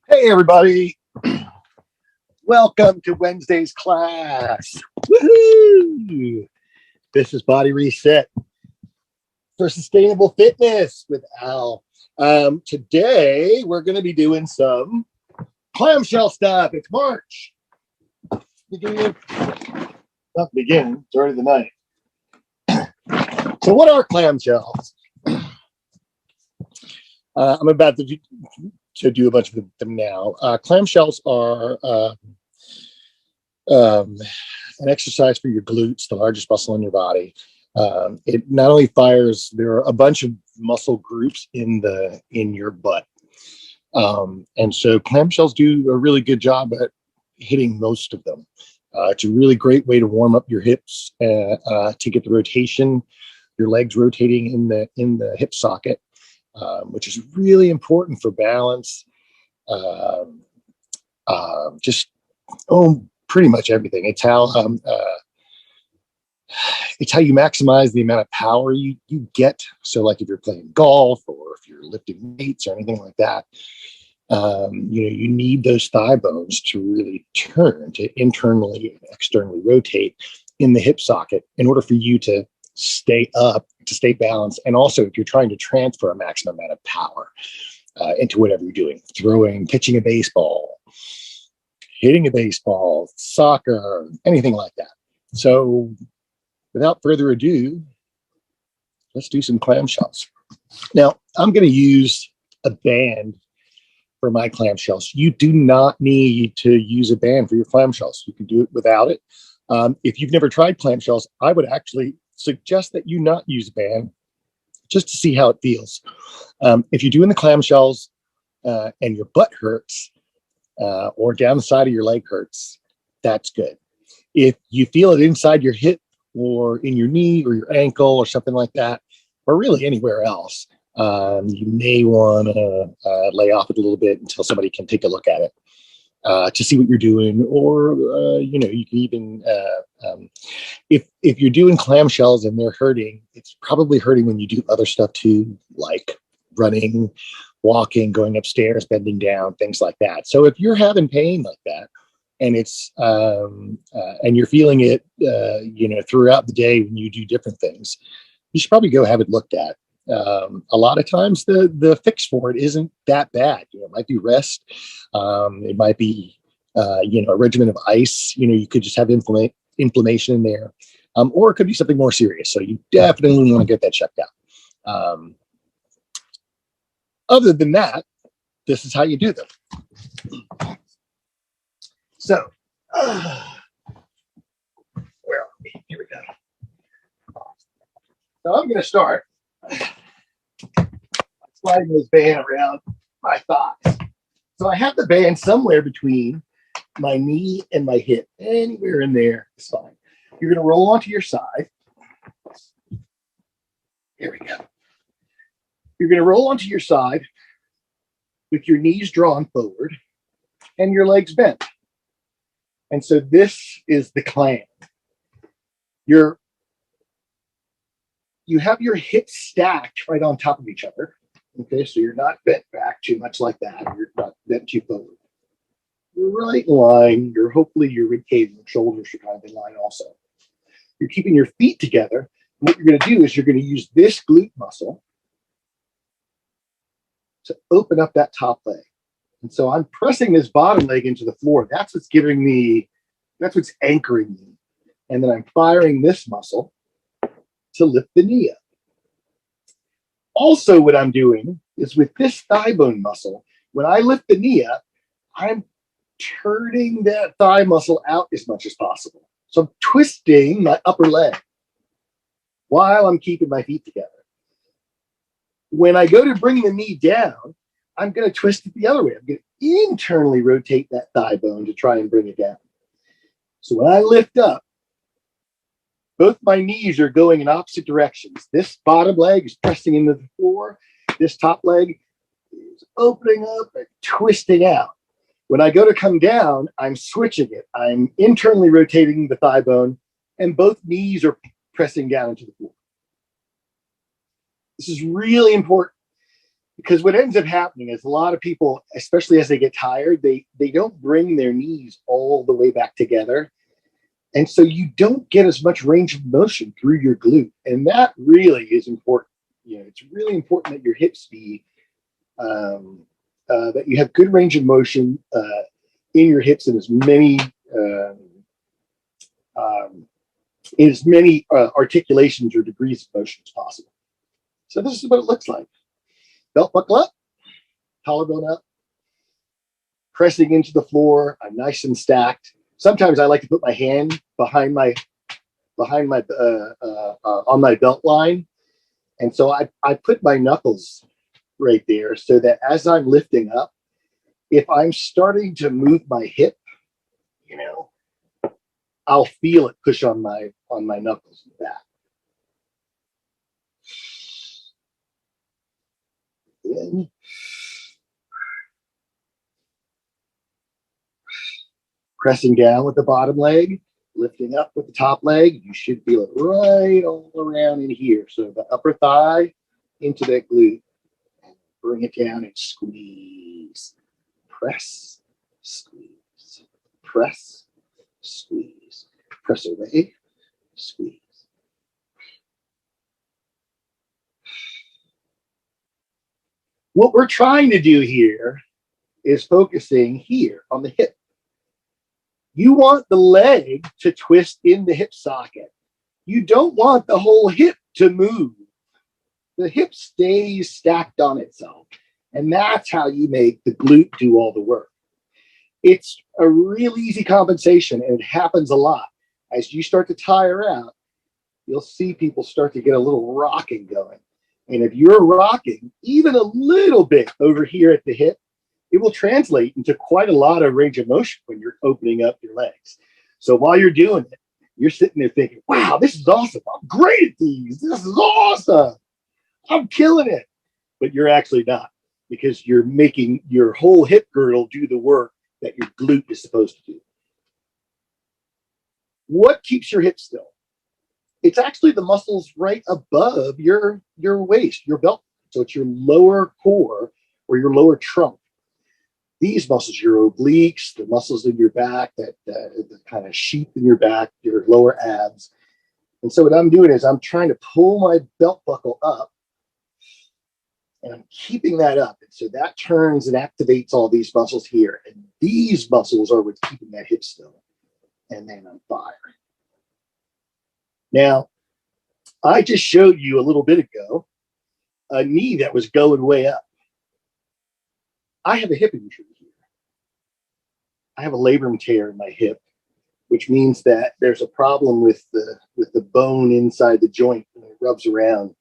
Hey, everybody. Welcome to Wednesday's class. Woohoo! This is Body Reset for Sustainable Fitness with Al. Today, we're going to be doing some clamshell stuff. It's March. Beginning, not the beginning, it's already the night. So, what are clamshells? I'm about to do a bunch of them now. Clamshells are an exercise for your glutes, the largest muscle in your body. It not only fires, there are a bunch of muscle groups in your butt. And so clamshells do a really good job at hitting most of them. It's a really great way to warm up your hips, to get the rotation, your legs rotating in the hip socket, which is really important for balance. Pretty much everything. It's how you maximize the amount of power you get. So, like if you're playing golf or if you're lifting weights or anything like that, you need those thigh bones to really turn, to internally and externally rotate in the hip socket in order for you to stay up, to stay balanced, and also if you're trying to transfer a maximum amount of power into whatever you're doing, throwing, pitching a baseball, hitting a baseball, soccer, anything like that. So without further ado, let's do some clamshells. Now, I'm going to use a band for my clamshells. You do not need to use a band for your clamshells. You can do it without it. If you've never tried clamshells, I would actually suggest that you not use a band just to see how it feels. If you're doing the clamshells and your butt hurts, or down the side of your leg hurts, that's good. If you feel it inside your hip or in your knee or your ankle or something like that, or really anywhere else, you may want to lay off it a little bit until somebody can take a look at it to see what you're doing. Or, you can even, if you're doing clamshells and they're hurting, it's probably hurting when you do other stuff too, like running, walking, going upstairs, bending down, things like that. So if you're having pain like that, and it's and you're feeling it, throughout the day when you do different things, you should probably go have it looked at. A lot of times the fix for it isn't that bad. It might be rest. It might be, a regimen of ice. You could just have inflammation in there, or it could be something more serious. So you definitely want to get that checked out. Other than that, this is how you do them. So, where are we? Here we go. So I'm going to start sliding this band around my thighs. So I have the band somewhere between my knee and my hip. Anywhere in there is fine. You're going to roll onto your side. Here we go. You're going to roll onto your side with your knees drawn forward and your legs bent. And so this is the clam. You have your hips stacked right on top of each other. Okay, so you're not bent back too much like that. You're not bent too forward. You're right in line. Hopefully your rib cage and shoulders are kind of in line also. You're keeping your feet together. And what you're going to do is you're going to use this glute muscle to open up that top leg. And so I'm pressing this bottom leg into the floor. That's what's anchoring me. And then I'm firing this muscle to lift the knee up. Also, what I'm doing is with this thigh bone muscle, when I lift the knee up, I'm turning that thigh muscle out as much as possible. So I'm twisting my upper leg while I'm keeping my feet together. When I go to bring the knee down, I'm going to twist it the other way. I'm going to internally rotate that thigh bone to try and bring it down. So when I lift up, both my knees are going in opposite directions. This bottom leg is pressing into the floor. This top leg is opening up and twisting out. When I go to come down, I'm switching it. I'm internally rotating the thigh bone, and both knees are pressing down into the floor. This is really important Because what ends up happening is a lot of people, especially as they get tired, they don't bring their knees all the way back together. And so you don't get as much range of motion through your glute. And that really is important. It's really important that your hips be, that you have good range of motion in your hips in as many articulations or degrees of motion as possible. So this is what it looks like. Belt buckle up, collarbone up, pressing into the floor. I'm nice and stacked. Sometimes I like to put my hand behind my on my belt line, and so I put my knuckles right there so that as I'm lifting up, if I'm starting to move my hip, I'll feel it push on my knuckles in the back. In. Pressing down with the bottom leg, lifting up with the top leg. You should feel it right all around in here. So the upper thigh into that glute. And bring it down and squeeze. Press, squeeze. Press, squeeze. Press away, squeeze. What we're trying to do here is focusing here on the hip. You want the leg to twist in the hip socket. You don't want the whole hip to move. The hip stays stacked on itself. And that's how you make the glute do all the work. It's a real easy compensation, and it happens a lot. As you start to tire out, you'll see people start to get a little rocking going. And if you're rocking even a little bit over here at the hip, it will translate into quite a lot of range of motion when you're opening up your legs. So while you're doing it, you're sitting there thinking, wow, this is awesome. I'm great at these. This is awesome. I'm killing it. But you're actually not, because you're making your whole hip girdle do the work that your glute is supposed to do. What keeps your hips still? It's actually the muscles right above your waist, your belt. So it's your lower core or your lower trunk. These muscles, your obliques, the muscles in your back, that the kind of sheath in your back, your lower abs. And so what I'm doing is I'm trying to pull my belt buckle up, and I'm keeping that up. And so that turns and activates all these muscles here. And these muscles are what's keeping that hip still. And then I'm firing. Now, I just showed you a little bit ago a knee that was going way up. I have a hip injury here. I have a labrum tear in my hip, which means that there's a problem with the bone inside the joint. When it rubs around,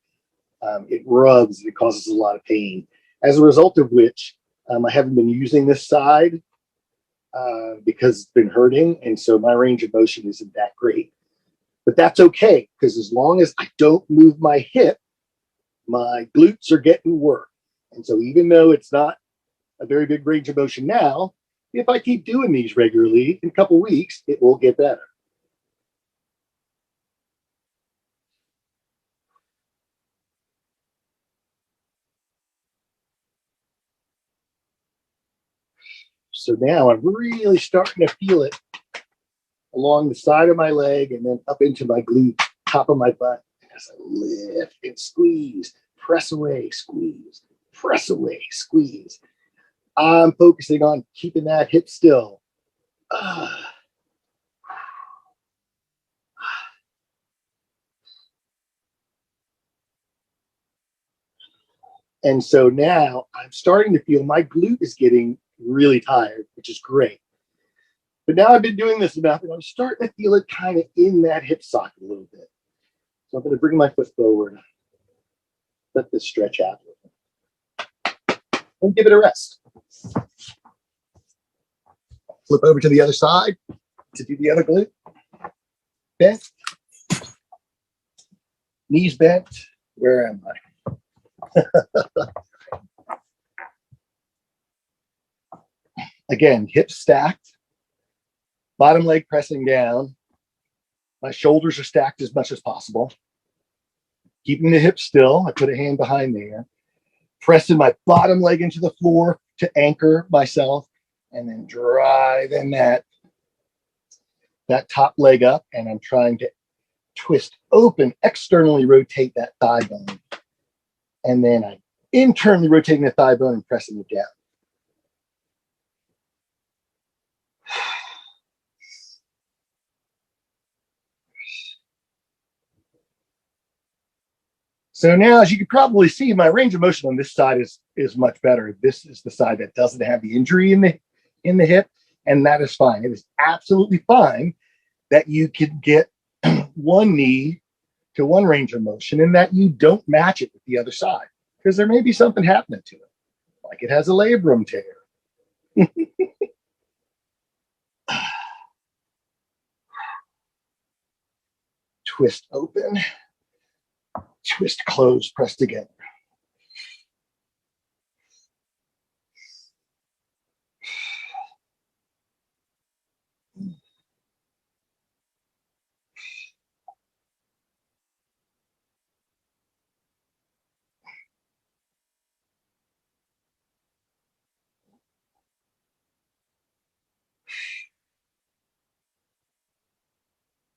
it rubs, and it causes a lot of pain. As a result of which, I haven't been using this side because it's been hurting, and so my range of motion isn't that great. But that's okay, because as long as I don't move my hip, my glutes are getting work. And so even though it's not a very big range of motion now, if I keep doing these regularly, in a couple of weeks, it will get better. So now I'm really starting to feel it along the side of my leg and then up into my glute, top of my butt. As I lift and squeeze, press away, squeeze, press away, squeeze. I'm focusing on keeping that hip still. And so now I'm starting to feel my glute is getting really tired, which is great. But now I've been doing this enough, and I'm starting to feel it kind of in that hip socket a little bit. So I'm going to bring my foot forward, let this stretch out, and give it a rest. Flip over to the other side to do the other glute. Bent. Knees bent. Where am I? Again, hips stacked, bottom leg pressing down. My shoulders are stacked as much as possible. Keeping the hips still. I put a hand behind there. pressing my bottom leg into the floor to anchor myself, and then driving that top leg up, and I'm trying to twist open, externally rotate that thigh bone, and then I'm internally rotating the thigh bone and pressing it down. So now, as you can probably see, my range of motion on this side is much better. This is the side that doesn't have the injury in the hip, and that is fine. It is absolutely fine that you can get one knee to one range of motion and that you don't match it with the other side, because there may be something happening to it, like it has a labrum tear. Twist open, twist close, press together.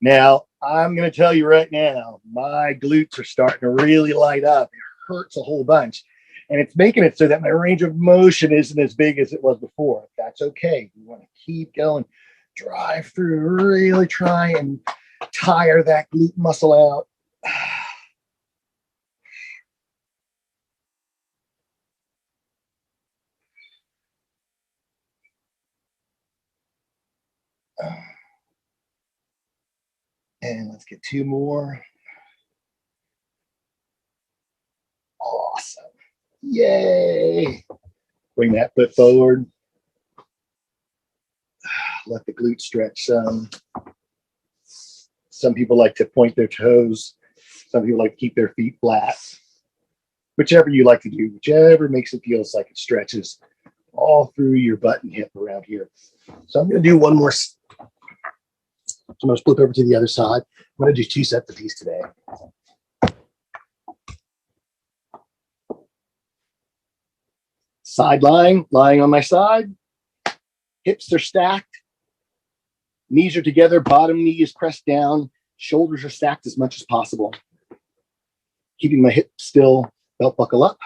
Now, I'm going to tell you right now, my glutes are starting to really light up. It hurts a whole bunch. And it's making it so that my range of motion isn't as big as it was before. That's okay. You want to keep going, drive through, really try and tire that glute muscle out. And let's get two more. Awesome. Yay. Bring that foot forward. Let the glute stretch some. Some people like to point their toes. Some people like to keep their feet flat. Whichever you like to do, whichever makes it feels like it stretches all through your butt and hip around here. So I'm going to do one more. I'm going to flip over to the other side. I'm going to do 2 sets of these today. Side lying on my side. Hips are stacked. Knees are together. Bottom knee is pressed down. Shoulders are stacked as much as possible. Keeping my hips still. Belt buckle up.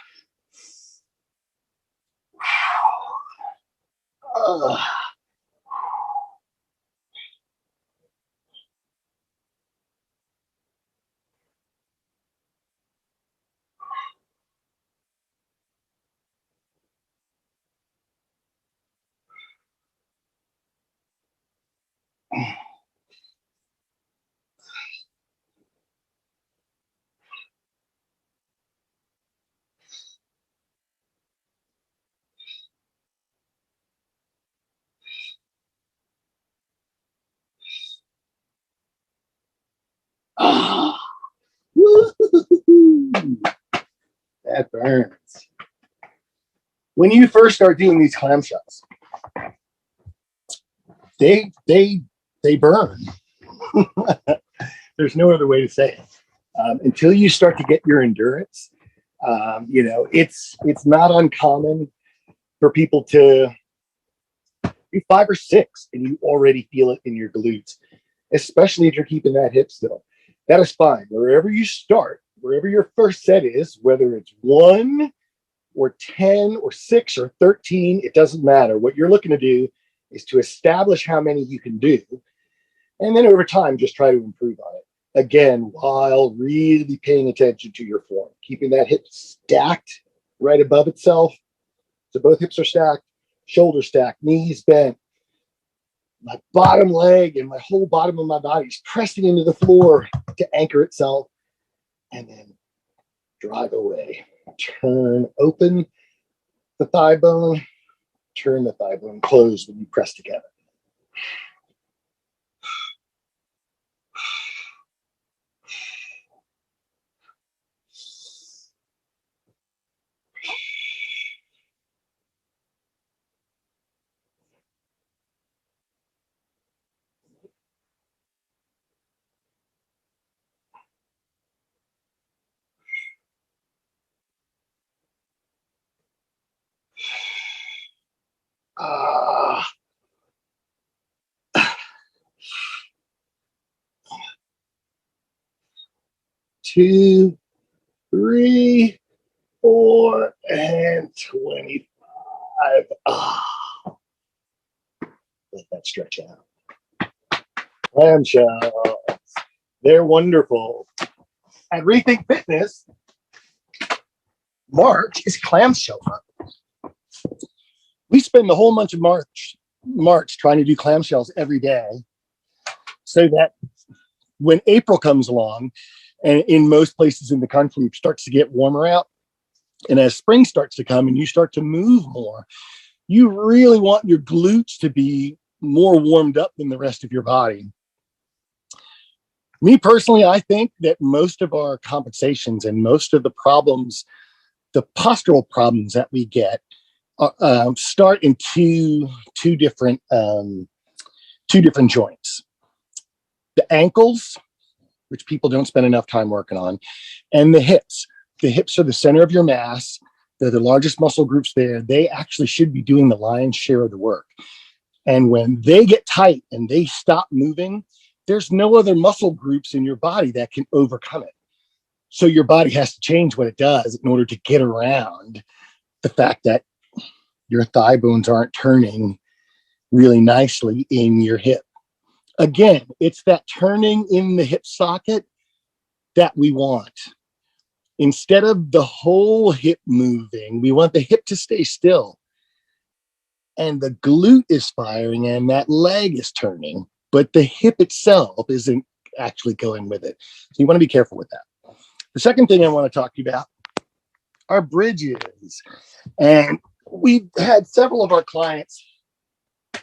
That burns. When you first start doing these clamshells, they burn. There's no other way to say it. Until you start to get your endurance, it's not uncommon for people to do 5 or 6 and you already feel it in your glutes, especially if you're keeping that hip still. That is fine. Wherever you start, wherever your first set is, whether it's 1 or 10 or 6 or 13, it doesn't matter. What you're looking to do is to establish how many you can do. And then over time, just try to improve on it. Again, while really paying attention to your form, keeping that hip stacked right above itself. So both hips are stacked, shoulders stacked, knees bent. My bottom leg and my whole bottom of my body is pressing into the floor to anchor itself. And then drive away. Turn open the thigh bone. Turn the thigh bone closed when you press together. 2, 3, 4, and 25. Let that stretch out. Clamshells. They're wonderful. At Rethink Fitness, March is clamshell month. We spend the whole month of March trying to do clamshells every day, so that when April comes along, and in most places in the country it starts to get warmer out, and as spring starts to come and you start to move more, you really want your glutes to be more warmed up than the rest of your body. Me personally, I think that most of our compensations and most of the problems, the postural problems that we get, start in two different joints: the ankles, which people don't spend enough time working on, and the hips. The hips are the center of your mass. They're the largest muscle groups there. They actually should be doing the lion's share of the work. And when they get tight and they stop moving, there's no other muscle groups in your body that can overcome it. So your body has to change what it does in order to get around the fact that your thigh bones aren't turning really nicely in your hip. Again, it's that turning in the hip socket that we want. Instead of the whole hip moving, we want the hip to stay still. And the glute is firing and that leg is turning, but the hip itself isn't actually going with it. So you want to be careful with that. The second thing I want to talk to you about are bridges. And we've had several of our clients,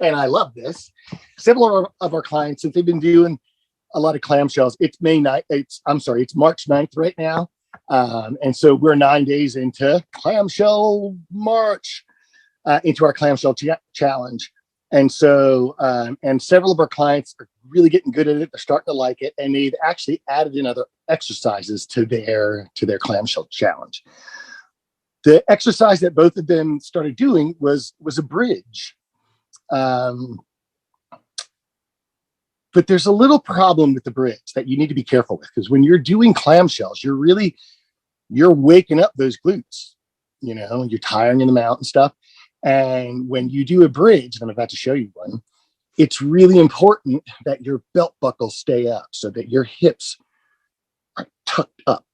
and I love this, several of our clients, since they've been doing a lot of clamshells. It's March 9th right now. And so we're 9 days into clamshell March, into our clamshell challenge. And so, and several of our clients are really getting good at it. They're starting to like it. And they've actually added in other exercises to their clamshell challenge. The exercise that both of them started doing was a bridge. But there's a little problem with the bridge that you need to be careful with, because when you're doing clamshells, you're waking up those glutes, you're tiring them out and stuff. And when you do a bridge, and I'm about to show you one, it's really important that your belt buckles stay up so that your hips are tucked up.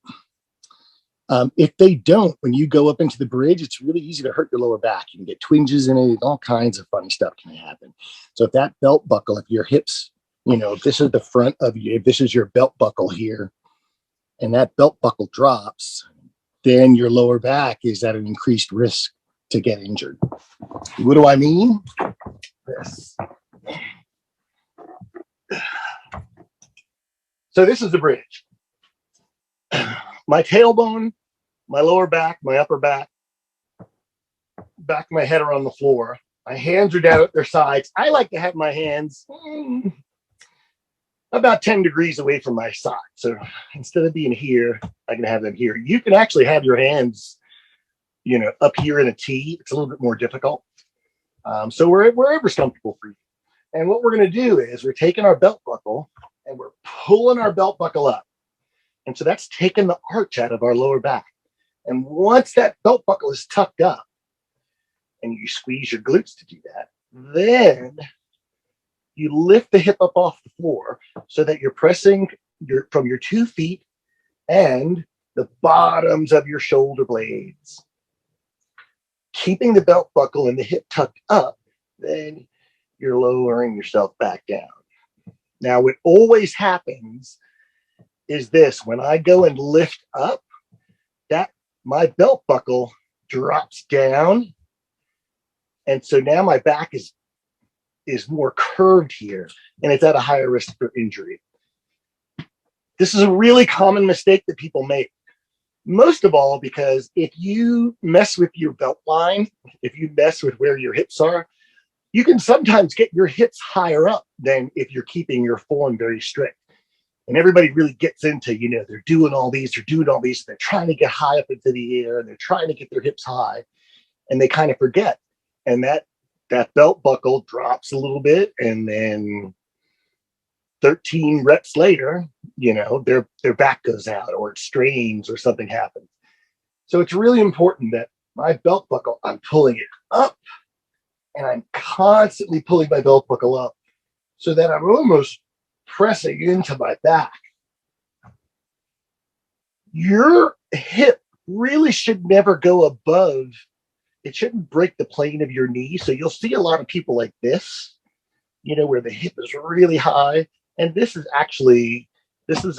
If they don't, when you go up into the bridge, it's really easy to hurt your lower back. You can get twinges in it, all kinds of funny stuff can happen. So if that belt buckle, if your hips, if this is the front of you, if this is your belt buckle here, and that belt buckle drops, then your lower back is at an increased risk to get injured. What do I mean? This. So this is the bridge. My tailbone, my lower back, my upper back of my head are on the floor. My hands are down at their sides. I like to have my hands about 10 degrees away from my side. So instead of being here, I can have them here. You can actually have your hands, up here in a T. It's a little bit more difficult. So wherever's comfortable for you. And what we're going to do is we're taking our belt buckle and we're pulling our belt buckle up. And so that's taking the arch out of our lower back. And once that belt buckle is tucked up and you squeeze your glutes to do that, then you lift the hip up off the floor so that you're pressing from your 2 feet and the bottoms of your shoulder blades. Keeping the belt buckle and the hip tucked up, then you're lowering yourself back down. Now, what always happens is this: when I go and lift up, that my belt buckle drops down. And so now my back is more curved here, and it's at a higher risk for injury. This is a really common mistake that people make. Most of all, because if you mess with your belt line, if you mess with where your hips are, you can sometimes get your hips higher up than if you're keeping your form very strict. And everybody really gets into, they're doing all these, they're trying to get high up into the air, and they're trying to get their hips high, and they kind of forget. And that belt buckle drops a little bit, and then 13 reps later, their back goes out or it strains or something happens. So it's really important that my belt buckle, I'm pulling it up and I'm constantly pulling my belt buckle up so that I'm almost pressing into my back. Your hip really should never go above, it shouldn't break the plane of your knee. So you'll see a lot of people like this, where the hip is really high. And this is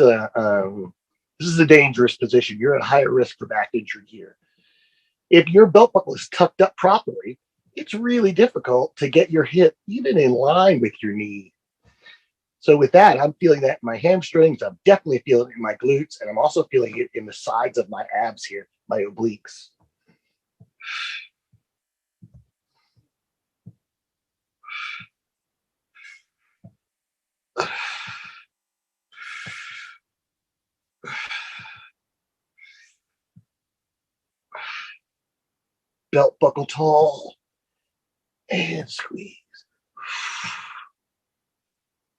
a dangerous position. You're at higher risk for back injury here. If your belt buckle is tucked up properly, it's really difficult to get your hip even in line with your knee. So with that, I'm feeling that in my hamstrings. I'm definitely feeling it in my glutes, and I'm also feeling it in the sides of my abs here, my obliques. Belt buckle tall and squeeze.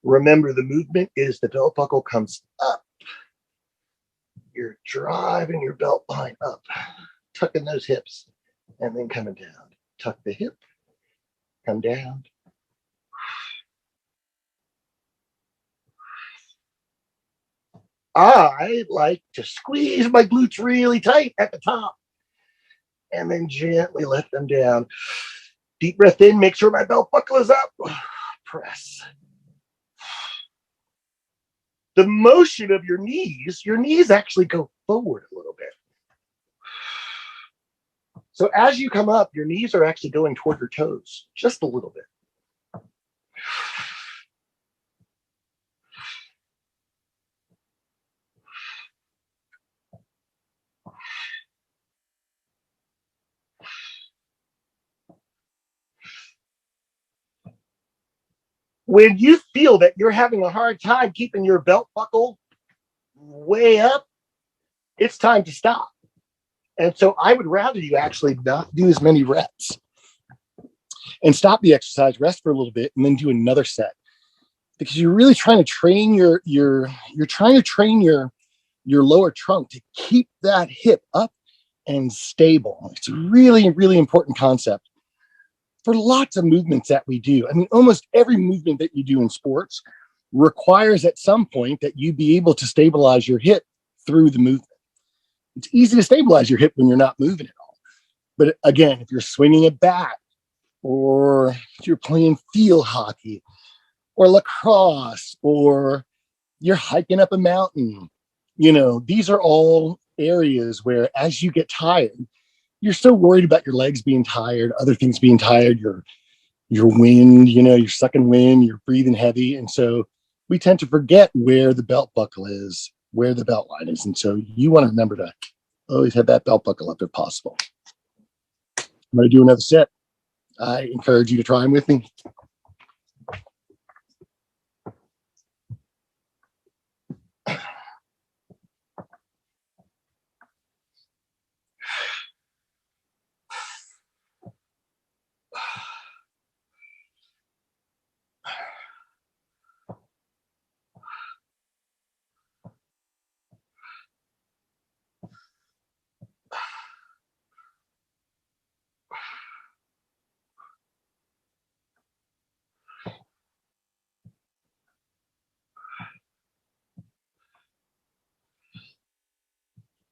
Remember, the movement is the belt buckle comes up. You're driving your belt line up, tucking those hips, and then coming down. Tuck the hip, come down. I like to squeeze my glutes really tight at the top and then gently let them down. Deep breath in, make sure my belt buckle is up. Press. The motion of your knees actually go forward a little bit. So as you come up, your knees are actually going toward your toes, just a little bit. When you feel that you're having a hard time keeping your belt buckle way up, it's time to stop. And so I would rather you actually not do as many reps and stop the exercise, rest for a little bit, and then do another set. Because you're really trying to train you're trying to train your lower trunk to keep that hip up and stable. It's a really, really important concept for lots of movements that we do. I mean, almost every movement that you do in sports requires at some point that you be able to stabilize your hip through the movement. It's easy to stabilize your hip when you're not moving at all. But again, if you're swinging a bat, or if you're playing field hockey or lacrosse, or you're hiking up a mountain, these are all areas where as you get tired, you're so worried about your legs being tired, other things being tired, your wind, you're sucking wind, you're breathing heavy. And so we tend to forget where the belt buckle is, where the belt line is. And so you want to remember to always have that belt buckle up if possible. I'm going to do another set. I encourage you to try them with me.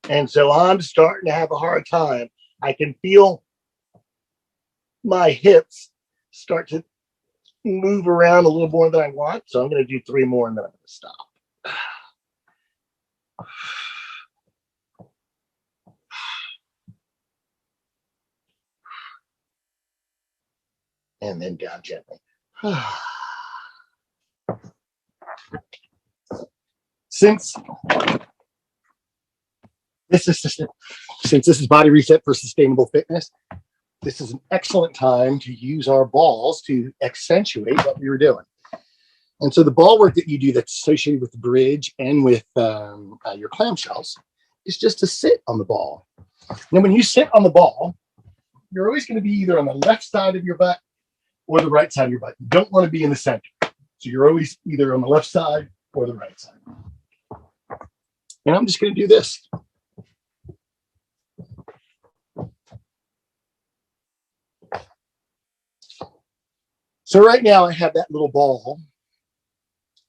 And so I'm starting to have a hard time. I can feel my hips start to move around a little more than I want. So I'm going to do 3 more and then I'm going to stop. And then down gently. Since this is Body Reset for Sustainable Fitness, this is an excellent time to use our balls to accentuate what we were doing. And so the ball work that you do that's associated with the bridge and with your clamshells is just to sit on the ball. Now, when you sit on the ball, you're always going to be either on the left side of your butt or the right side of your butt. You don't want to be in the center. So you're always either on the left side or the right side. And I'm just going to do this. So right now I have that little ball.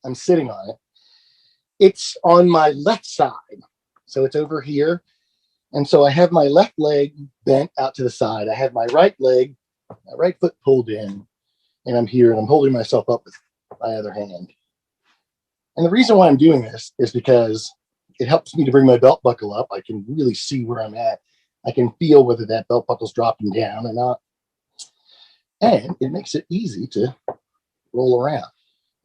I'm sitting on it. It's on my left side. So it's over here. And so I have my left leg bent out to the side. I have my right leg, my right foot pulled in, and I'm here and I'm holding myself up with my other hand. And the reason why I'm doing this is because it helps me to bring my belt buckle up. I can really see where I'm at. I can feel whether that belt buckle's dropping down or not. And it makes it easy to roll around.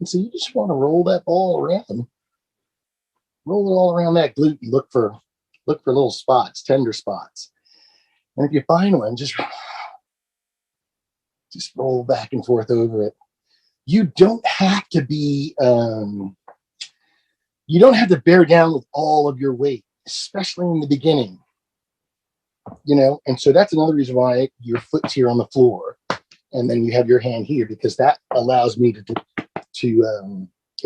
And so you just want to roll that ball around. Roll it all around that glute and look for little spots, tender spots. And if you find one, just roll back and forth over it. You don't have to be, you don't have to bear down with all of your weight, especially in the beginning. And so that's another reason why your foot's here on the floor, and then you have your hand here, because that allows me it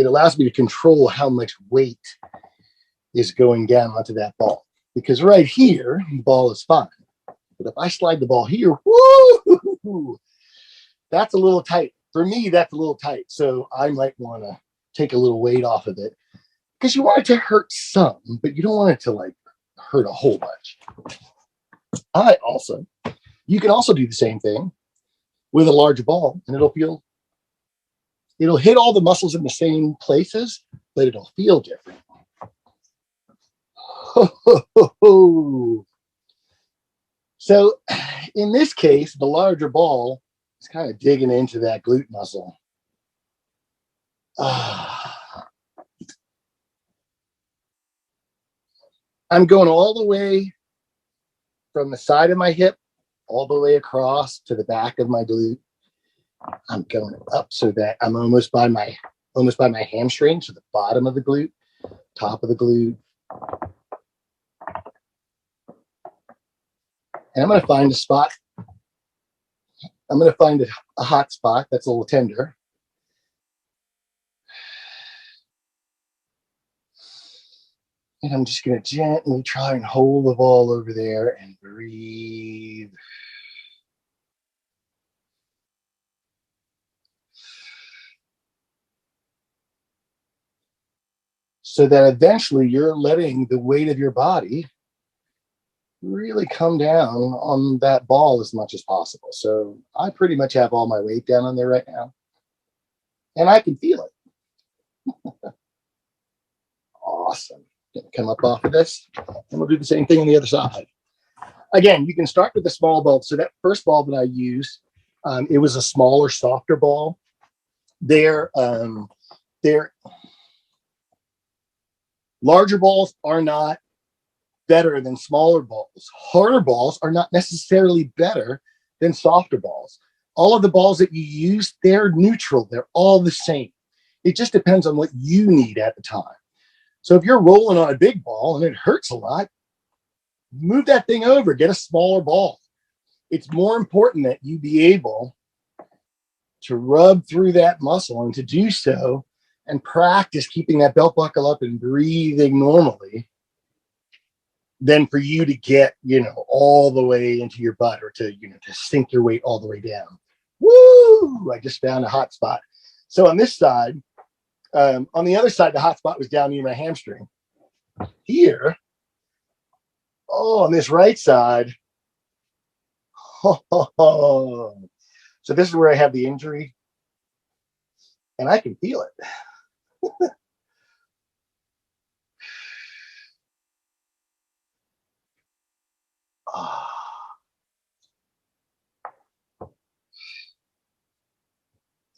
allows me to control how much weight is going down onto that ball. Because right here, the ball is fine. But if I slide the ball here, woo, that's a little tight. For me, that's a little tight. So I might want to take a little weight off of it, because you want it to hurt some, but you don't want it to hurt a whole bunch. You can also do the same thing with a large ball, and it'll hit all the muscles in the same places, but it'll feel different. So in this case, the larger ball is kind of digging into that glute muscle. I'm going all the way from the side of my hip all the way across to the back of my glute. I'm going up so that I'm almost by my hamstring, so the bottom of the glute, top of the glute. And I'm going to find a spot. I'm going to find a hot spot that's a little tender. And I'm just going to gently try and hold the ball over there and breathe. So that eventually you're letting the weight of your body really come down on that ball as much as possible. So I pretty much have all my weight down on there right now. And I can feel it. Awesome. Come up off of this, and we'll do the same thing on the other side. Again, you can start with the small ball. So that first ball that I used, it was a smaller, softer ball. They're larger balls are not better than smaller balls. Harder balls are not necessarily better than softer balls. All of the balls that you use, they're neutral. They're all the same. It just depends on what you need at the time. So if you're rolling on a big ball and it hurts a lot, move that thing over, get a smaller ball. It's more important that you be able to rub through that muscle, and to do so and practice keeping that belt buckle up and breathing normally, than for you to get, all the way into your butt, or to sink your weight all the way down. Woo! I just found a hot spot. So on this side, on the other side, the hot spot was down near my hamstring. Here, on this right side, so this is where I have the injury, and I can feel it.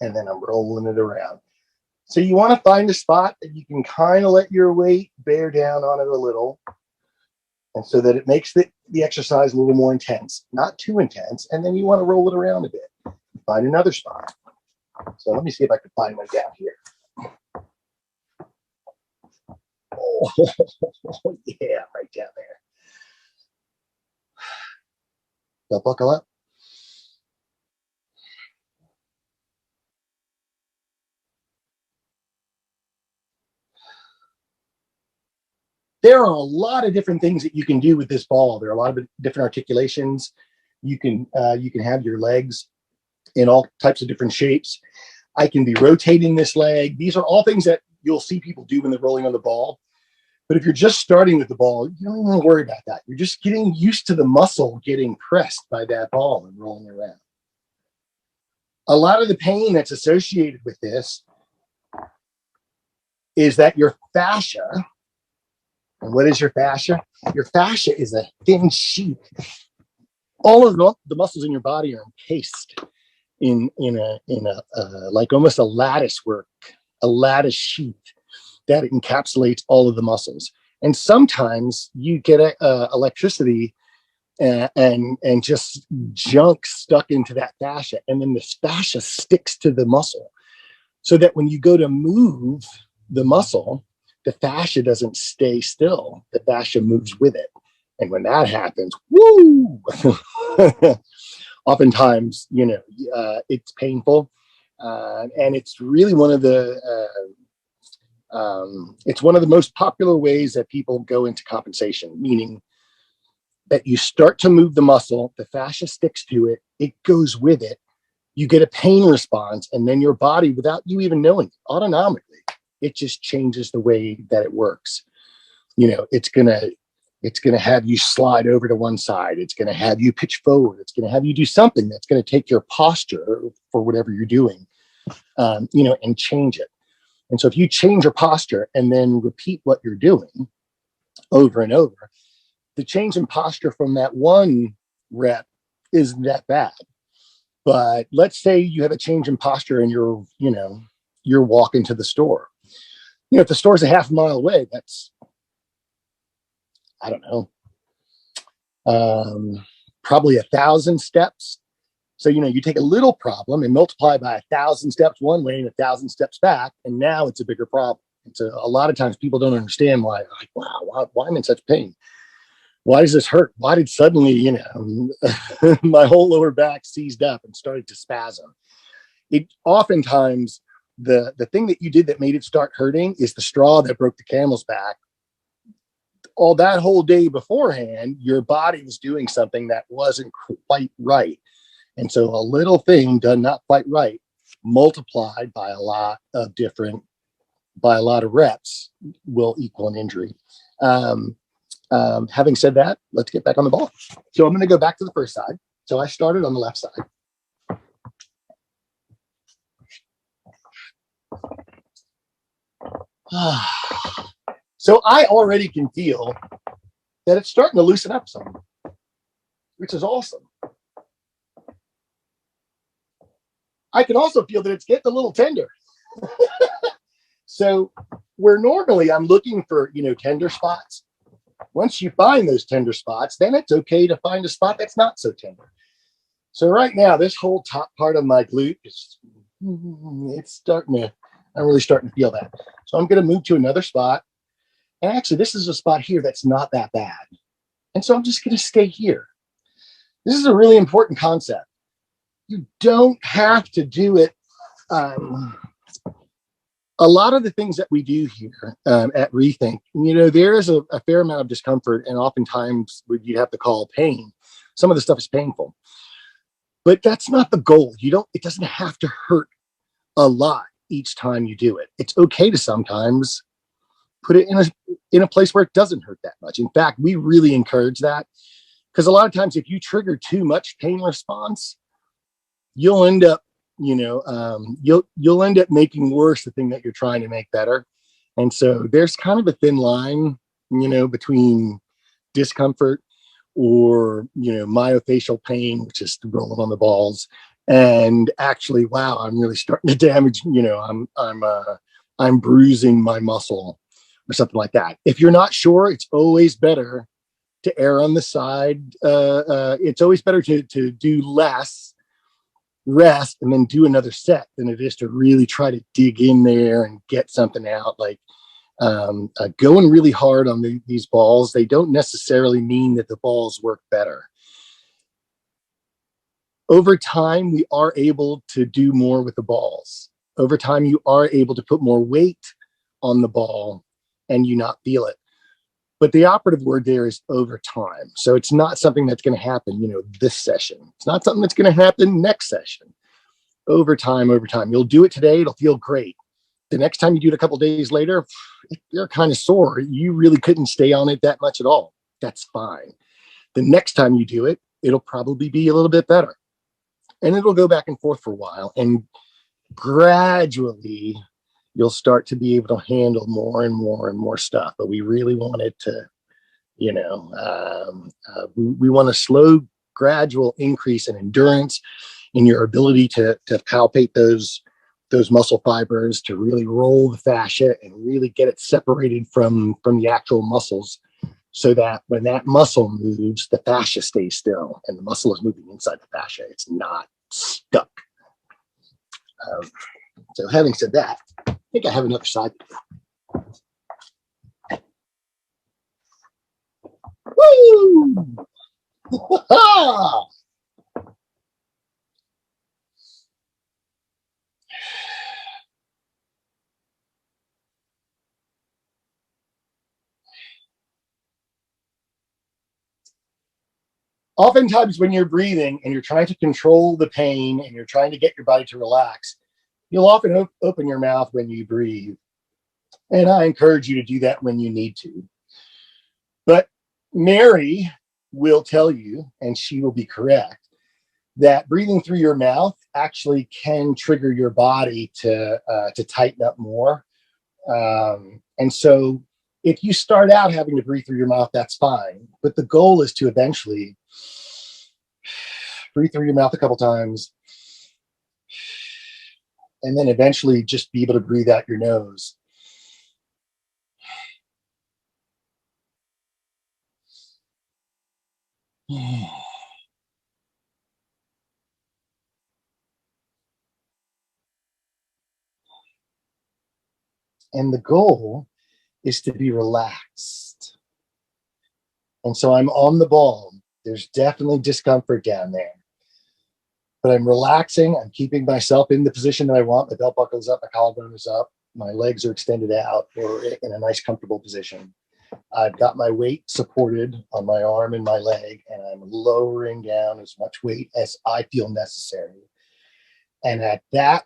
And then I'm rolling it around. So you want to find a spot that you can kind of let your weight bear down on it a little, and so that it makes the exercise a little more intense, not too intense. And then you want to roll it around a bit. Find another spot. So let me see if I can find one down here. Oh, yeah, right down there. Belt buckle up. There are a lot of different things that you can do with this ball. There are a lot of different articulations. You can have your legs in all types of different shapes. I can be rotating this leg. These are all things that you'll see people do when they're rolling on the ball. But if you're just starting with the ball, you don't even want to worry about that. You're just getting used to the muscle getting pressed by that ball and rolling around. A lot of the pain that's associated with this is that your fascia, and what is your fascia? Your fascia is a thin sheet. All of the muscles in your body are encased in a like almost a lattice sheet that encapsulates all of the muscles. And sometimes you get electricity and just junk stuck into that fascia, and then this fascia sticks to the muscle, so that when you go to move the muscle, the fascia doesn't stay still. The fascia moves with it. And when that happens, woo! Oftentimes, it's painful. And it's really one of the most popular ways that people go into compensation, meaning that you start to move the muscle, the fascia sticks to it, it goes with it, you get a pain response, and then your body, without you even knowing it, autonomically, it just changes the way that it works. It's gonna have you slide over to one side. It's gonna have you pitch forward. It's gonna have you do something that's gonna take your posture for whatever you're doing, and change it. And so if you change your posture and then repeat what you're doing over and over, the change in posture from that one rep isn't that bad. But let's say you have a change in posture and you're walking to the store. If the store's a half a mile away, that's, I don't know, probably 1,000 steps. So, you take a little problem and multiply by 1,000 steps one way and 1,000 steps back, and now it's a bigger problem. And so a lot of times people don't understand why, like, wow, why am I in such pain? Why does this hurt? Why did suddenly, my whole lower back seized up and started to spasm? It oftentimes, the thing that you did that made it start hurting is the straw that broke the camel's back. All that whole day beforehand, your body was doing something that wasn't quite right. And so a little thing done not quite right, multiplied by a lot of reps, will equal an injury. Having said that, let's get back on the ball. So I'm going to go back to the first side. So I started on the left side. So I already can feel that it's starting to loosen up some, which is awesome. I can also feel that it's getting a little tender. So where normally I'm looking for, tender spots, once you find those tender spots, then it's okay to find a spot that's not so tender. So right now, this whole top part of my glute I'm really starting to feel that. So I'm going to move to another spot. And actually, this is a spot here that's not that bad. And so I'm just going to stay here. This is a really important concept. You don't have to do it. A lot of the things that we do here at Rethink, there is a fair amount of discomfort, and oftentimes you have to call pain. Some of the stuff is painful, but that's not the goal. It doesn't have to hurt a lot each time you do it. It's okay to sometimes put it in a place where it doesn't hurt that much. In fact, we really encourage that, because a lot of times if you trigger too much pain response, you'll end up you'll end up making worse the thing that you're trying to make better. And so there's kind of a thin line, between discomfort or, myofascial pain, which is rolling on the balls, and actually, wow, I'm really starting to damage, I'm bruising my muscle or something like that. If you're not sure, it's always better to err on the side. It's always better to do less, rest, and then do another set than it is to really try to dig in there and get something out. Like going really hard on these balls, they don't necessarily mean that the balls work better. Over time, we are able to do more with the balls. Over time, you are able to put more weight on the ball and you not feel it. But the operative word there is over time. So it's not something that's going to happen, this session. It's not something that's going to happen next session. Over time. You'll do it today. It'll feel great. The next time you do it a couple of days later, you're kind of sore. You really couldn't stay on it that much at all. That's fine. The next time you do it, it'll probably be a little bit better. And it'll go back and forth for a while. And gradually, you'll start to be able to handle more and more and more stuff. But we really want it to, we want a slow, gradual increase in endurance, in your ability to palpate those muscle fibers, to really roll the fascia and really get it separated from the actual muscles, so that when that muscle moves, the fascia stays still and the muscle is moving inside the fascia. It's not stuck. So having said that, I think I have another side. Woo! Oftentimes when you're breathing and you're trying to control the pain and you're trying to get your body to relax, you'll often open your mouth when you breathe. And I encourage you to do that when you need to. But Mary will tell you, and she will be correct, that breathing through your mouth actually can trigger your body to tighten up more. And so if you start out having to breathe through your mouth, that's fine. But the goal is to eventually breathe through your mouth a couple times, and then eventually just be able to breathe out your nose. And the goal is to be relaxed. And so I'm on the ball. There's definitely discomfort down there. But I'm relaxing. I'm keeping myself in the position that I want. My belt buckle is up, my collarbone is up, my legs are extended out or in a nice, comfortable position. I've got my weight supported on my arm and my leg, and I'm lowering down as much weight as I feel necessary. And at that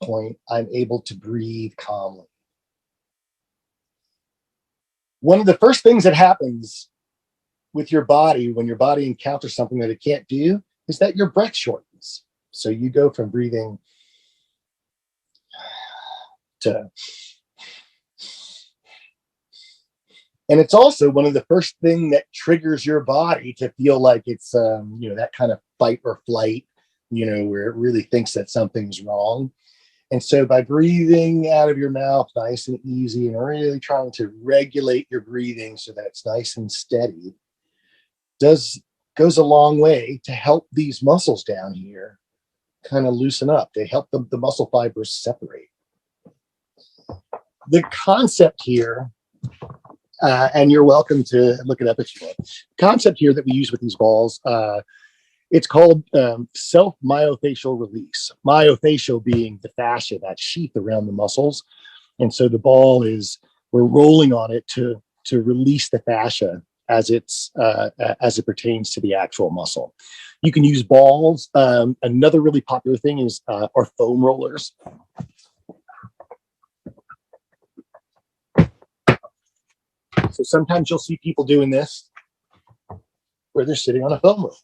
point, I'm able to breathe calmly. One of the first things that happens with your body when your body encounters something that it can't do is that your breath shortens. So you go from breathing to, and it's also one of the first thing that triggers your body to feel like it's that kind of fight or flight, where it really thinks that something's wrong. And so by breathing out of your mouth nice and easy and really trying to regulate your breathing so that it's nice and steady, goes a long way to help these muscles down here kind of loosen up. They help the muscle fibers separate. The concept here, and you're welcome to look it up if you want. Concept here that we use with these balls, it's called self-myofascial release. Myofascial being the fascia, that sheath around the muscles. And so the ball we're rolling on it to release the fascia as it pertains to the actual muscle. You can use balls. Another really popular thing are foam rollers. So sometimes you'll see people doing this where they're sitting on a foam roller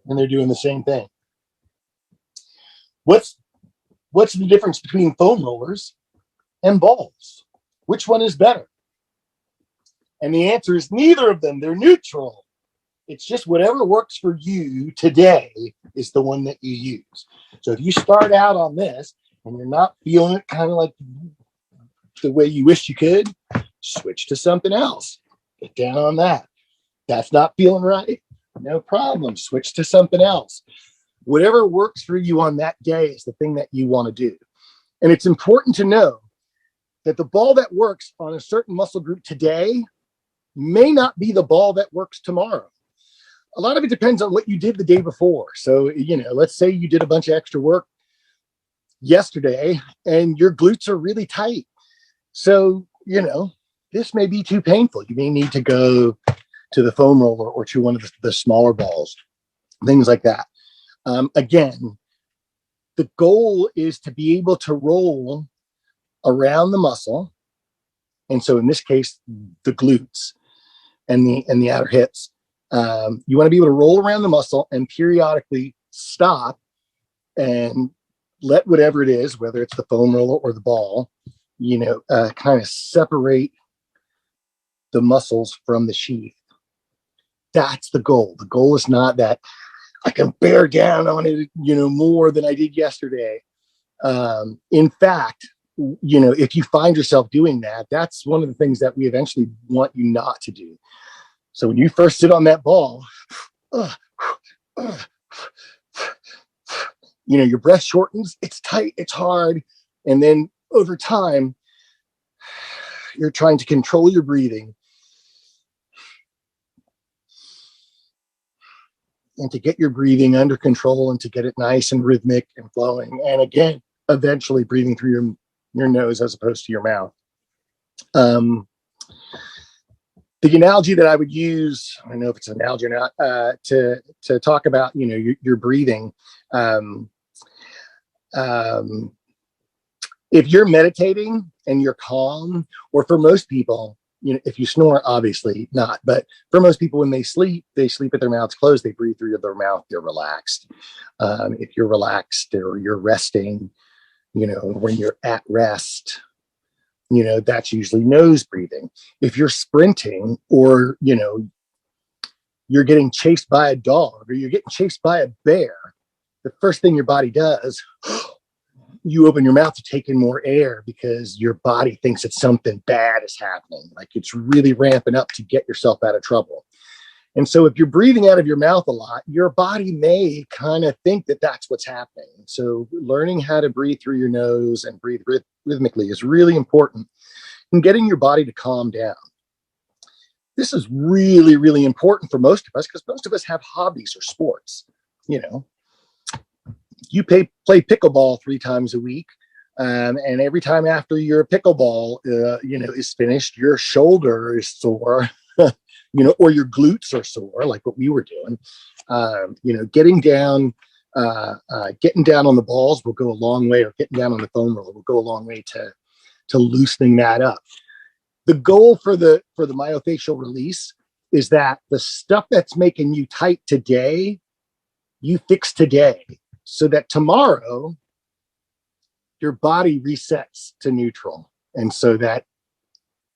and they're doing the same thing. What's the difference between foam rollers and balls? Which one is better? And the answer is neither of them. They're neutral. It's just whatever works for you today is the one that you use. So if you start out on this and you're not feeling it kind of like the way you wish you could, switch to something else. Get down on that. That's not feeling right. No problem. Switch to something else. Whatever works for you on that day is the thing that you want to do. And it's important to know that the ball that works on a certain muscle group today may not be the ball that works tomorrow. A lot of it depends on what you did the day before. So, let's say you did a bunch of extra work yesterday and your glutes are really tight. So, this may be too painful. You may need to go to the foam roller or to one of the smaller balls, things like that. Again, the goal is to be able to roll around the muscle. And so in this case, the glutes and the outer hips. You want to be able to roll around the muscle and periodically stop and let whatever it is, whether it's the foam roller or the ball, kind of separate the muscles from the sheath. That's the goal. The goal is not that I can bear down on it, more than I did yesterday. In fact, if you find yourself doing that, that's one of the things that we eventually want you not to do. So when you first sit on that ball, your breath shortens, it's tight, it's hard. And then over time, you're trying to control your breathing and to get your breathing under control and to get it nice and rhythmic and flowing. And again, eventually breathing through your nose as opposed to your mouth. The analogy that I would use, I don't know if it's an analogy or not, to talk about, your breathing. If you're meditating and you're calm, or for most people, if you snore, obviously not, but for most people, when they sleep with their mouths closed, they breathe through their mouth, they're relaxed. If you're relaxed or you're resting, when you're at rest, that's usually nose breathing. If you're sprinting or, you're getting chased by a dog or you're getting chased by a bear, the first thing your body does, you open your mouth to take in more air because your body thinks that something bad is happening. Like it's really ramping up to get yourself out of trouble. And so if you're breathing out of your mouth a lot, your body may kind of think that that's what's happening. So learning how to breathe through your nose and breathe rhythmically is really important in getting your body to calm down. This is really, really important for most of us because most of us have hobbies or sports. You play pickleball 3 times a week. And every time after your pickleball, is finished, your shoulder is sore, or your glutes are sore, like what we were doing. Getting down on the balls will go a long way, or getting down on the foam roller will go a long way to loosening that up. The goal for the myofascial release is that the stuff that's making you tight today, you fix today, so that tomorrow your body resets to neutral. And so that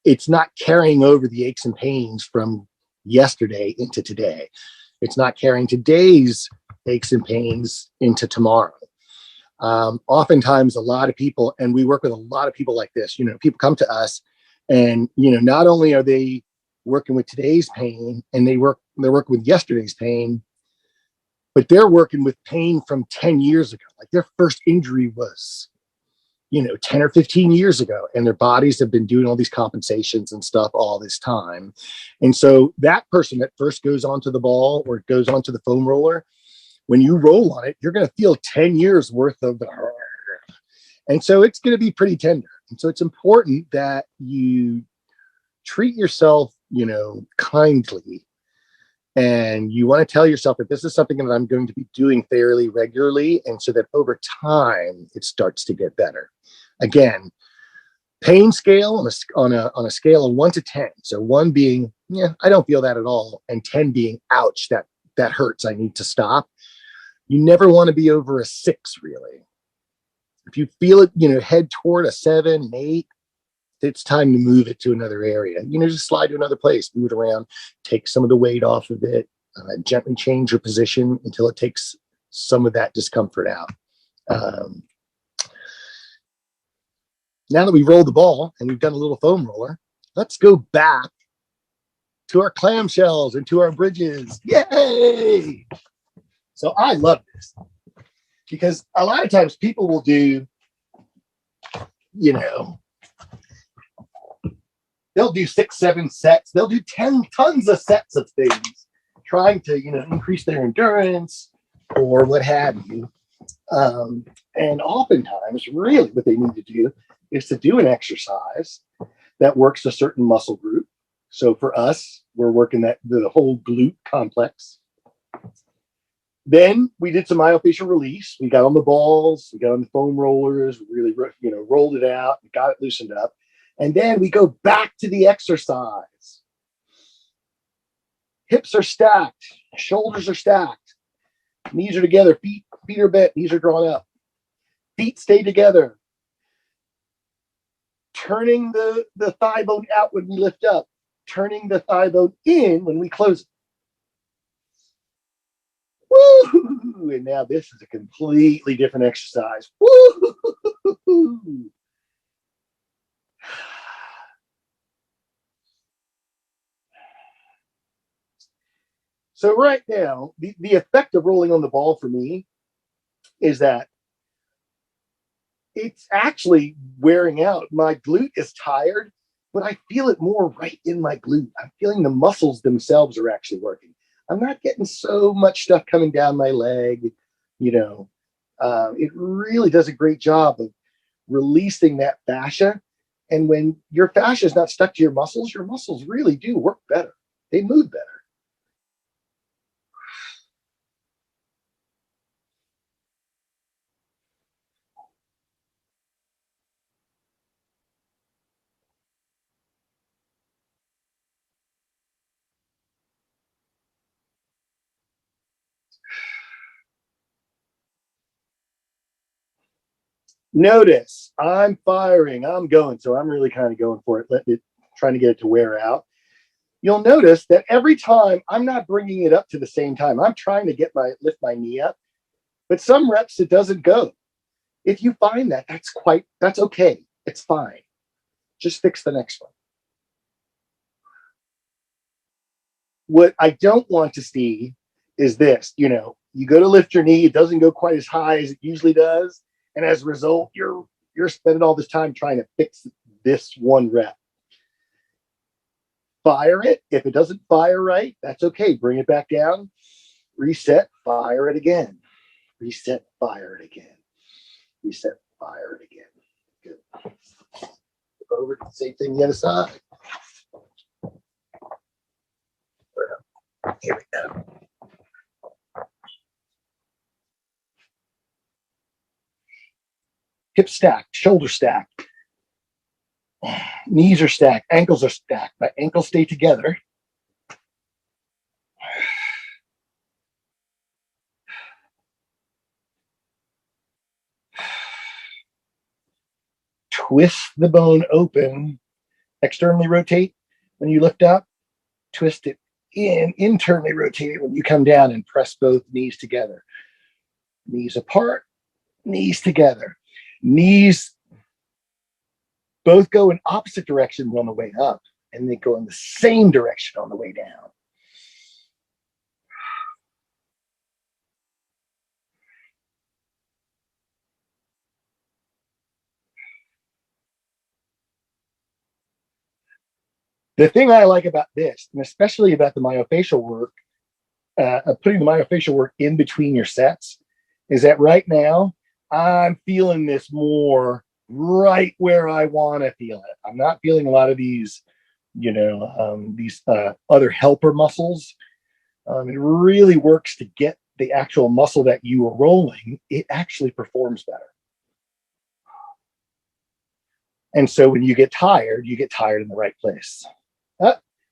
it's not carrying over the aches and pains from yesterday into today. It's not carrying today's aches and pains into tomorrow. Oftentimes, a lot of people, and we work with a lot of people like this, people come to us and, not only are they working with today's pain and they're working with yesterday's pain, but they're working with pain from 10 years ago. Like their first injury was, 10 or 15 years ago, and their bodies have been doing all these compensations and stuff all this time. And so that person that first goes onto the ball or goes onto the foam roller, when you roll on it, you're going to feel 10 years worth of, and so it's going to be pretty tender. And so it's important that you treat yourself, kindly. And you want to tell yourself that this is something that I'm going to be doing fairly regularly. And so that over time, it starts to get better. Again, pain scale on a scale of 1 to 10. So 1 being, I don't feel that at all. And 10 being, ouch, that hurts. I need to stop. You never want to be over a 6, really. If you feel it, head toward a 7, an 8, it's time to move it to another area. Just slide to another place, move it around, take some of the weight off of it, gently change your position until it takes some of that discomfort out. Now that we've rolled the ball and we've done a little foam roller, let's go back to our clamshells and to our bridges. Yay! So I love this because a lot of times people will do, they'll do 6, 7 sets. They'll do tons of sets of things, trying to, increase their endurance or what have you. And oftentimes, really what they need to do is to do an exercise that works a certain muscle group. So for us, we're working the whole glute complex. Then we did some myofascial release. We got on the balls, we got on the foam rollers, really, rolled it out, got it loosened up. And then we go back to the exercise. Hips are stacked, shoulders are stacked, knees are together, feet are bent, knees are drawn up. Feet stay together. Turning the thigh bone out when we lift up, turning the thigh bone in when we close it. Woo! And now this is a completely different exercise. Woo! So right now, the effect of rolling on the ball for me is that it's actually wearing out. My glute is tired, but I feel it more right in my glute. I'm feeling the muscles themselves are actually working. I'm not getting so much stuff coming down my leg. It really does a great job of releasing that fascia. And when your fascia is not stuck to your muscles really do work better. They move better. Notice I'm firing, I'm going. So I'm really kind of going for it, trying to get it to wear out. You'll notice that every time I'm not bringing it up to the same time. I'm trying to lift my knee up, but some reps it doesn't go. If you find that, that's okay. It's fine. Just fix the next one. What I don't want to see is this, you go to lift your knee, it doesn't go quite as high as it usually does. And as a result, you're spending all this time trying to fix this one rep. Fire it. If it doesn't fire right, that's okay. Bring it back down, reset, fire it again. Reset, fire it again. Reset, fire it again. Good. Over, same thing the other side. Here we go. Hips stacked, shoulder stacked. Knees are stacked, ankles are stacked. My ankles stay together. Twist the bone open, externally rotate when you lift up, twist it in, internally rotate it when you come down, and press both knees together. Knees apart, knees together. Knees both go in opposite directions on the way up, and they go in the same direction on the way down. The thing I like about this, and especially about the myofascial work, putting the myofascial work in between your sets, is that right now I'm feeling this more right where I want to feel it. I'm not feeling a lot of these, these other helper muscles. It really works to get the actual muscle that you are rolling. It actually performs better. And so when you get tired in the right place.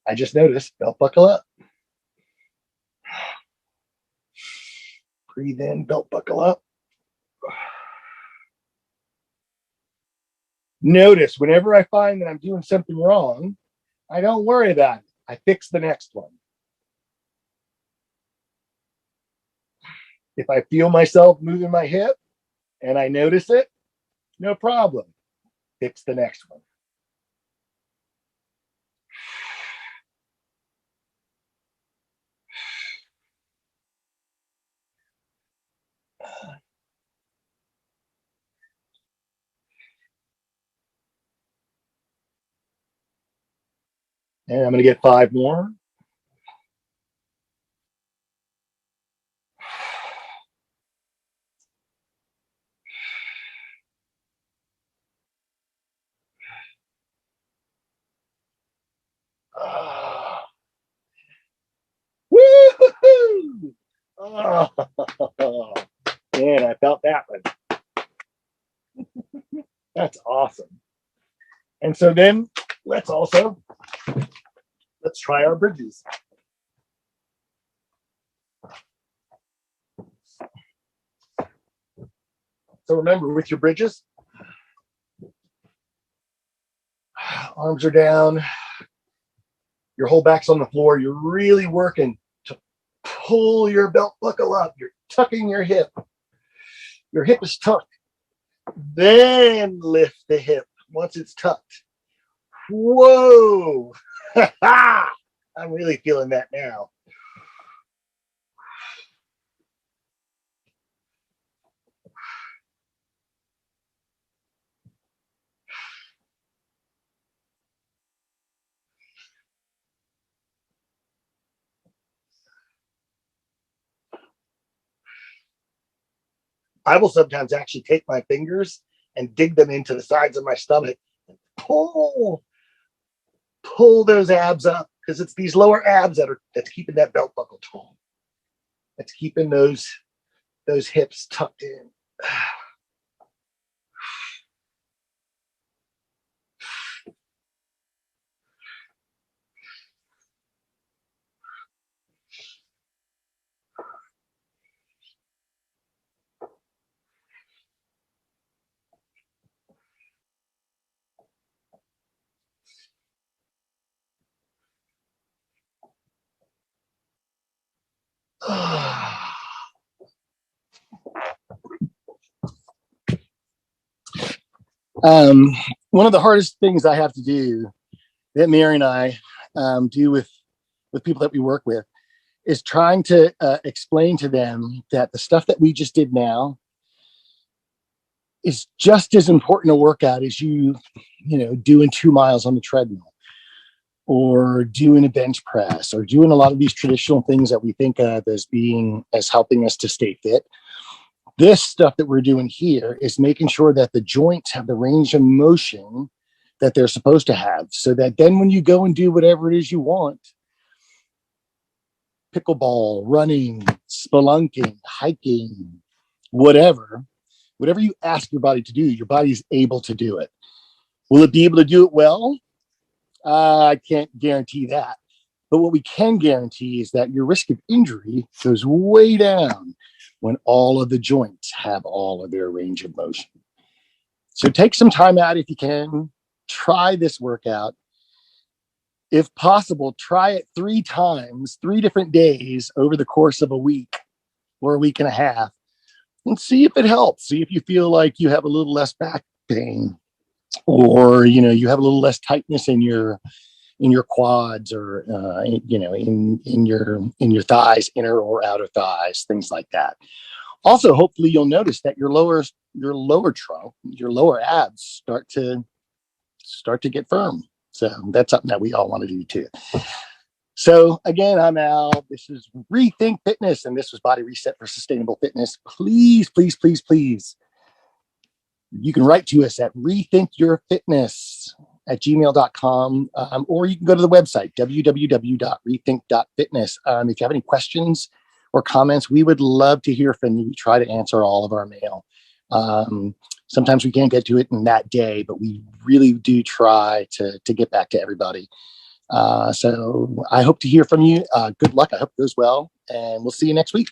I just noticed, belt buckle up. Breathe in, belt buckle up. Notice whenever I find that I'm doing something wrong, I don't worry about it. I fix the next one. If I feel myself moving my hip and I notice it, no problem. Fix the next one. And I'm going to get 5 more. Oh, man, I felt that one. That's awesome. And so then let's try our bridges. So remember, with your bridges, arms are down, your whole back's on the floor. You're really working to pull your belt buckle up. You're tucking your hip. Your hip is tucked. Then lift the hip once it's tucked. Whoa! I'm really feeling that now. I will sometimes actually take my fingers and dig them into the sides of my stomach and pull those abs up, because it's these lower abs that's keeping that belt buckle tall. That's keeping those hips tucked in. One of the hardest things I have to do, that Mary and I do with people that we work with, is trying to explain to them that the stuff that we just did now is just as important a workout as you know, doing 2 miles on the treadmill, or doing a bench press, or doing a lot of these traditional things that we think of as helping us to stay fit. This stuff that we're doing here is making sure that the joints have the range of motion that they're supposed to have, so that then when you go and do whatever it is you want, pickleball, running, spelunking, hiking, whatever you ask your body to do, your body's able to do it. Will it be able to do it well? I can't guarantee that. But what we can guarantee is that your risk of injury goes way down when all of the joints have all of their range of motion. So take some time out if you can. Try this workout. If possible, try it 3 times, 3 different days over the course of a week or a week and a half, and see if it helps. See if you feel like you have a little less back pain, or you have a little less tightness in your quads, or in your thighs, inner or outer thighs, things like that. Also, hopefully you'll notice that your lower trunk, your lower abs start to get firm. So that's something that we all want to do too. So again, I'm Al. This is Rethink Fitness, and this was Body Reset for Sustainable Fitness. Please, please, please, please, you can write to us at rethinkyourfitness@gmail.com, or you can go to the website, www.rethink.fitness. If you have any questions or comments, we would love to hear from you. We try to answer all of our mail. Sometimes we can't get to it in that day, but we really do try to get back to everybody. So I hope to hear from you. Good luck. I hope it goes well, and we'll see you next week.